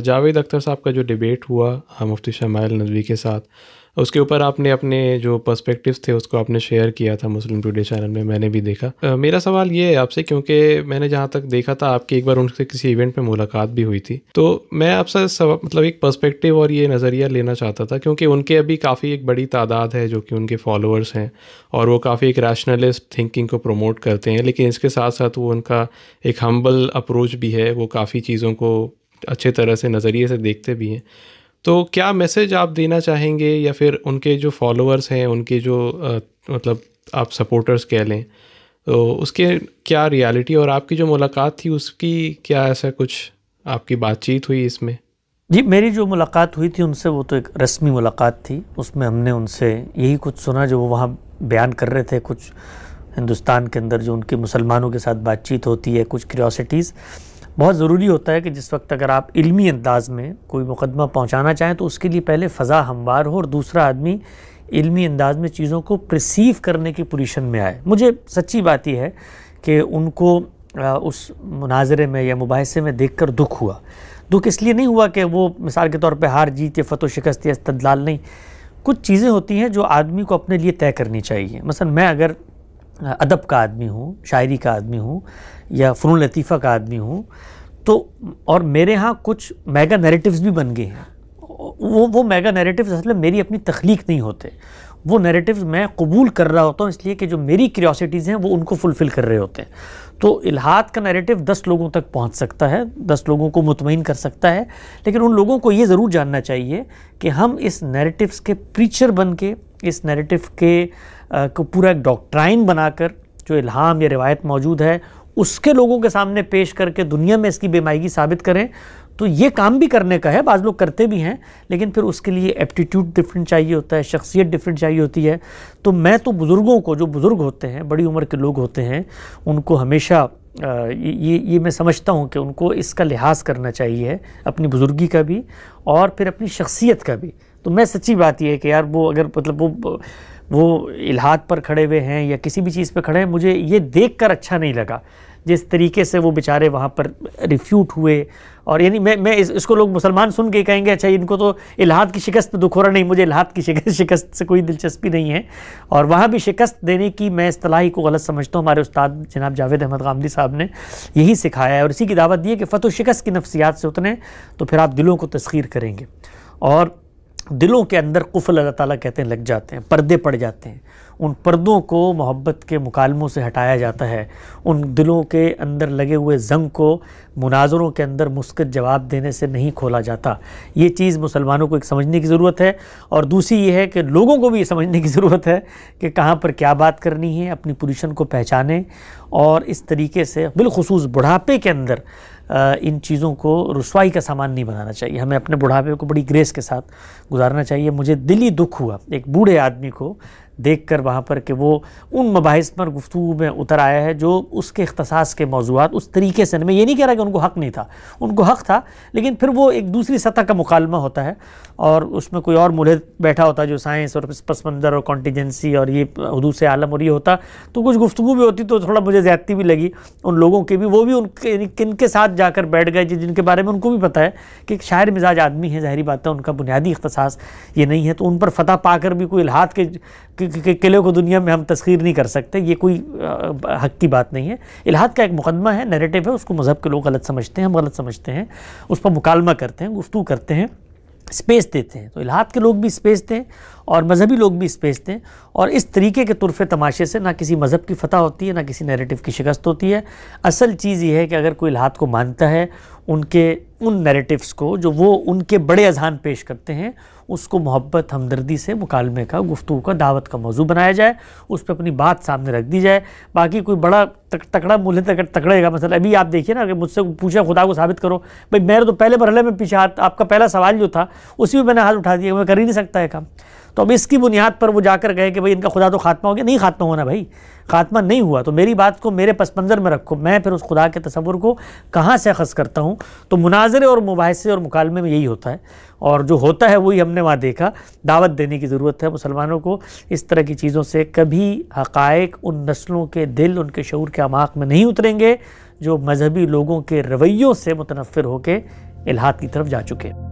جاوید اختر صاحب کا جو ڈیبیٹ ہوا مفتی شمائل ندوی کے ساتھ، اس کے اوپر آپ نے اپنے جو پرسپیکٹیوز تھے اس کو آپ نے شیئر کیا تھا مسلم ٹوڈے چینل میں نے بھی دیکھا۔ میرا سوال یہ ہے آپ سے، کیونکہ میں نے جہاں تک دیکھا تھا آپ کی ایک بار ان سے کسی ایونٹ میں ملاقات بھی ہوئی تھی، تو میں آپ سے مطلب ایک پرسپیکٹیو اور یہ نظریہ لینا چاہتا تھا، کیونکہ ان کے ابھی کافی ایک بڑی تعداد ہے جو کہ ان کے فالوورس ہیں، اور وہ کافی ایک ریشنلسٹ تھنکنگ کو پروموٹ کرتے ہیں، لیکن اس کے ساتھ ساتھ وہ ان کا ایک ہمبل اپروچ بھی ہے، وہ کافی چیزوں کو اچھے طرح سے نظریے سے دیکھتے بھی ہیں۔ تو کیا میسج آپ دینا چاہیں گے، یا پھر ان کے جو فالوورس ہیں، ان کے جو مطلب آپ سپورٹرز کہہ لیں، تو اس کے کیا ریالٹی، اور آپ کی جو ملاقات تھی اس کی کیا ایسا کچھ آپ کی بات چیت ہوئی اس میں؟ جی، میری جو ملاقات ہوئی تھی ان سے وہ تو ایک رسمی ملاقات تھی، اس میں ہم نے ان سے یہی کچھ سنا جو وہ وہاں بیان کر رہے تھے، کچھ ہندوستان کے اندر جو ان کے مسلمانوں کے ساتھ بات چیت ہوتی ہے، کچھ کیوریوسٹیز۔ بہت ضروری ہوتا ہے کہ جس وقت اگر آپ علمی انداز میں کوئی مقدمہ پہنچانا چاہیں تو اس کے لیے پہلے فضا ہموار ہو اور دوسرا آدمی علمی انداز میں چیزوں کو پرسیو کرنے کی پوزیشن میں آئے۔ مجھے سچی بات یہ ہے کہ ان کو اس مناظرے میں یا مباحثے میں دیکھ کر دکھ ہوا۔ دکھ اس لیے نہیں ہوا کہ وہ مثال کے طور پہ ہار جیت یا فتح و شکست یا استدلال، نہیں، کچھ چیزیں ہوتی ہیں جو آدمی کو اپنے لیے طے کرنی چاہیے۔ مثلا میں اگر ادب کا آدمی ہوں، شاعری کا آدمی ہوں، یا فنون لطیفہ کا آدمی ہوں، تو اور میرے ہاں کچھ میگا نیریٹیوز بھی بن گئے ہیں، وہ میگا نیریٹیوز اصل میں میری اپنی تخلیق نہیں ہوتے، وہ نیریٹیوز میں قبول کر رہا ہوتا ہوں اس لیے کہ جو میری کیوریوسٹیز ہیں وہ ان کو فلفل کر رہے ہوتے ہیں۔ تو الہاد کا نیریٹیو 10 لوگوں تک پہنچ سکتا ہے، 10 لوگوں کو مطمئن کر سکتا ہے، لیکن ان لوگوں کو یہ ضرور جاننا چاہیے کہ ہم اس نیریٹیوز کے پریچر بن کے، اس نیریٹیو کے کو پورا ایک ڈاکٹرائن بنا کر جو الہام یا روایت موجود ہے اس کے لوگوں کے سامنے پیش کر کے دنیا میں اس کی بے مائگی ثابت کریں، تو یہ کام بھی کرنے کا ہے، بعض لوگ کرتے بھی ہیں، لیکن پھر اس کے لیے ایپٹیٹیوڈ ڈفرینٹ چاہیے ہوتا ہے، شخصیت ڈفرینٹ چاہیے ہوتی ہے۔ تو میں تو بزرگوں کو، جو بزرگ ہوتے ہیں، بڑی عمر کے لوگ ہوتے ہیں، ان کو ہمیشہ یہ میں سمجھتا ہوں کہ ان کو اس کا لحاظ کرنا چاہیے، اپنی بزرگی کا بھی اور پھر اپنی شخصیت کا بھی۔ تو میں سچی بات یہ ہے کہ یار وہ اگر مطلب وہ الہاد پر کھڑے ہوئے ہیں یا کسی بھی چیز پہ کھڑے ہیں، مجھے یہ دیکھ کر اچھا نہیں لگا جس طریقے سے وہ بیچارے وہاں پر ریفیوٹ ہوئے۔ اور یعنی میں اس کو لوگ مسلمان سن کے کہیں گے اچھا ان کو تو الہاد کی شکست پہ دکھ ہو رہا، نہیں، مجھے الہاد کی شکست سے کوئی دلچسپی نہیں ہے، اور وہاں بھی شکست دینے کی میں اصطلاحی کو غلط سمجھتا ہوں۔ ہمارے استاد جناب جاوید احمد غامدی صاحب نے یہی سکھایا ہے اور اسی کی دعوت دی ہے کہ فتح و شکست کی نفسیات سے اتنے تو پھر آپ دلوں کو تسخیر کریں گے، اور دلوں کے اندر قفل اللہ تعالیٰ کہتے ہیں لگ جاتے ہیں، پردے پڑ جاتے ہیں، ان پردوں کو محبت کے مکالموں سے ہٹایا جاتا ہے، ان دلوں کے اندر لگے ہوئے زنگ کو مناظروں کے اندر مثبت جواب دینے سے نہیں کھولا جاتا۔ یہ چیز مسلمانوں کو ایک سمجھنے کی ضرورت ہے، اور دوسری یہ ہے کہ لوگوں کو بھی یہ سمجھنے کی ضرورت ہے کہ کہاں پر کیا بات کرنی ہے، اپنی پوزیشن کو پہچانیں، اور اس طریقے سے بالخصوص بڑھاپے کے اندر ان چیزوں کو رسوائی کا سامان نہیں بنانا چاہیے۔ ہمیں اپنے بڑھاپے کو بڑی گریس کے ساتھ گزارنا چاہیے۔ مجھے دلی دکھ ہوا ایک بوڑھے آدمی کو دیکھ کر وہاں پر کہ وہ ان مباحث پر گفتگو میں اتر آیا ہے جو اس کے اختصاص کے موضوعات اس طریقے سے، میں یہ نہیں کہہ رہا کہ ان کو حق نہیں تھا، ان کو حق تھا، لیکن پھر وہ ایک دوسری سطح کا مکالمہ ہوتا ہے، اور اس میں کوئی اور ملحد بیٹھا ہوتا جو سائنس اور پس منظر اور کانٹیجنسی اور یہ حدوث عالم اور یہ ہوتا، تو کچھ گفتگو بھی ہوتی تو تھوڑا مجھے زیادتی بھی لگی ان لوگوں کی بھی، وہ بھی ان کن کے ساتھ جا کر بیٹھ گئے جن کے بارے میں ان کو بھی پتہ ہے کہ ایک شاعر مزاج آدمی ہے، ظاہری بات ہے ان کا بنیادی اختصاص یہ نہیں ہے، تو ان پر فتح پا کر بھی کوئی الہاد کے قلعے کو دنیا میں ہم تسخیر نہیں کر سکتے، یہ کوئی حق کی بات نہیں ہے۔ الہاد کا ایک مقدمہ ہے، نیریٹیو ہے، اس کو مذہب کے لوگ غلط سمجھتے ہیں، ہم غلط سمجھتے ہیں، اس پر مکالمہ کرتے ہیں، گفتگو کرتے ہیں، اسپیس دیتے ہیں۔ تو الہاد کے لوگ بھی اسپیس دیں اور مذہبی لوگ بھی اسپیس دیں، اور اس طریقے کے طرفے تماشے سے نہ کسی مذہب کی فتح ہوتی ہے، نہ کسی نیریٹیو کی شکست ہوتی ہے۔ اصل چیز یہ ہے کہ اگر کوئی الہاد کو مانتا ہے، ان نیریٹیوز کو جو وہ ان کے بڑے اذہان پیش کرتے ہیں، اس کو محبت، ہمدردی سے مکالمے کا، گفتگو کا، دعوت کا موضوع بنایا جائے، اس پہ اپنی بات سامنے رکھ دی جائے۔ باقی کوئی بڑا تکڑا ملحد تکڑے گا، مثلا ابھی آپ دیکھیے نا، اگر مجھ سے پوچھا خدا کو ثابت کرو، بھائی میرے تو پہلے مرحلے میں پیچھے ہاتھ، آپ کا پہلا سوال جو تھا اسی میں نے ہاتھ اٹھا دیا، میں کر ہی نہیں سکتا ہے کام۔ تو اب اس کی بنیاد پر وہ جا کر گئے کہ بھائی ان کا خدا تو خاتمہ ہو گیا، نہیں خاتمہ ہونا بھائی، خاتمہ نہیں ہوا، تو میری بات کو میرے پس منظر میں رکھو، میں پھر اس خدا کے تصور کو کہاں سے اخذ کرتا ہوں۔ تو مناظرے اور مباحثے اور مکالمے میں یہی ہوتا ہے، اور جو ہوتا ہے وہی ہم نے وہاں دیکھا۔ دعوت دینے کی ضرورت ہے مسلمانوں کو، اس طرح کی چیزوں سے کبھی حقائق ان نسلوں کے دل، ان کے شعور کے اعماق میں نہیں اتریں گے جو مذہبی لوگوں کے رویوں سے متنفر ہو کے الحاد کی طرف جا چکے ہیں۔